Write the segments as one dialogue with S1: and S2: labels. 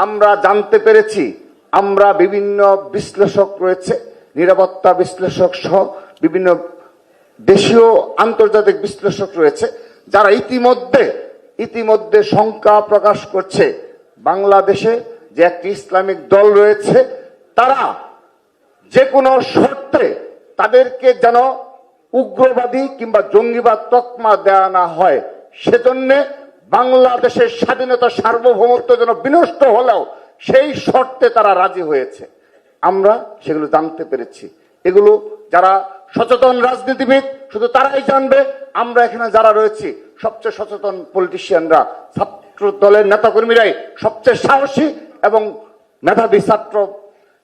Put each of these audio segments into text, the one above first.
S1: আমরা জানতে পেরেছি, আমরা বিভিন্ন বিশ্লেষক রয়েছে, নিরাপত্তা বিশ্লেষক সহ বিভিন্ন দেশীয় আন্তর্জাতিক বিশ্লেষক রয়েছে, যারা ইতিমধ্যে শঙ্কা প্রকাশ করছে বাংলাদেশে যে একটি ইসলামিক দল রয়েছে, তারা যে কোনো শর্তে তাদেরকে যেন উগ্রবাদী কিংবা জঙ্গিবাদ তকমা দেওয়া না হয়, সেজন্য বাংলাদেশের স্বাধীনতা সার্বভৌমত্ব যেন বিনষ্ট হলেও সেই শর্তে তারা রাজি হয়েছে। আমরা সেগুলো জানতে পেরেছি। এগুলো যারা সচেতন রাজনীতিবিদ শুধু তারাই জানবে। আমরা এখানে যারা রয়েছি সবচেয়ে সচেতন পলিটিশিয়ানরা, ছাত্র দলের নেতাকর্মীরাই সবচেয়ে সাহসী এবং মেধাবী ছাত্র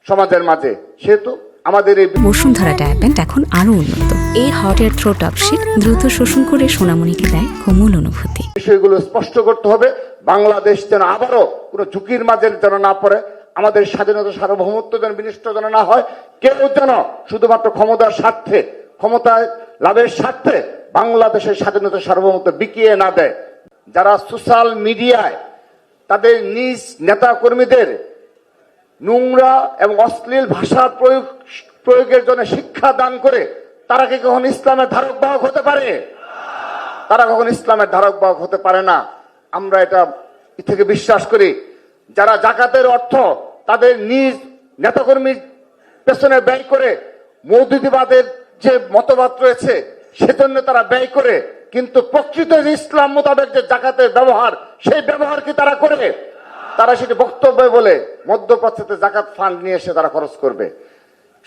S1: সমাজের মাঝে। সেহেতু আমাদের এই
S2: বসুন্ধরা ডায়াপেন্ট এখন আরো উন্নত। এই হট এয়ার থ্রো টপশিট দ্রুত শোষণ করে সোনামণিকে দেয় কোমল অনুভূতি।
S1: বিষয়গুলো স্পষ্ট করতে হবে। বাংলাদেশ যেন আবারও কোনো ঝুঁকির মাঝে যেন না পড়ে, আমাদের স্বাধীনতা সার্বভৌমত্ব যেন বিনষ্ট যেন না হয়, কেউ যেন শুধুমাত্র ক্ষমতার স্বার্থে, ক্ষমতায় লাভের স্বার্থে বাংলাদেশের স্বাধীনতা সার্বভৌমত্ব বিকিয়ে না দেয়। যারা সোশ্যাল মিডিয়ায় তাদের নিজ নেতা কর্মীদের নোংরা এবং অশ্লীল ভাষা প্রয়োগের জন্য শিক্ষা দান করে, তারা কি কখনো ইসলামের ধারক বাহক হতে পারে? তারা কখনো ইসলামের ধারক বাহক হতে পারে না। আমরা এটা থেকে বিশ্বাস করি। যারা জাকাতের অর্থ তাদের নিজ নেতাকর্মীর পেছনে ব্যয় করে, মৌদুদিবাদের যে মতবাদ রয়েছে সেজন্য তারা ব্যয় করে, কিন্তু প্রকৃত যে ইসলাম মোতাবেক যে জাকাতের ব্যবহার, সেই ব্যবহার কি তারা করে? তারা সেটি বক্তব্য বলে মধ্যপ্রাচ্যতে জাকাত ফান্ড নিয়ে এসে তারা খরচ করবে।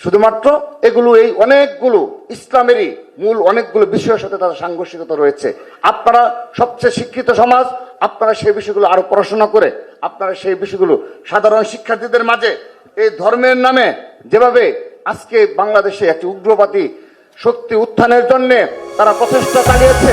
S1: শুধুমাত্র এগুলো এই অনেকগুলো ইসলামেরই মূল অনেকগুলো বিষয়ের সাথে তাদের সাংঘর্ষিকতা রয়েছে। আপনারা সবচেয়ে শিক্ষিত সমাজ, আপনারা সেই বিষয়গুলো আরো পড়াশোনা করে আপনারা সেই বিষয়গুলো সাধারণ শিক্ষার্থীদের মাঝে এই ধর্মের নামে যেভাবে আজকে বাংলাদেশে একটি উগ্রবাদী শক্তি উত্থানের জন্য তারা প্রচেষ্টা চালিয়েছে,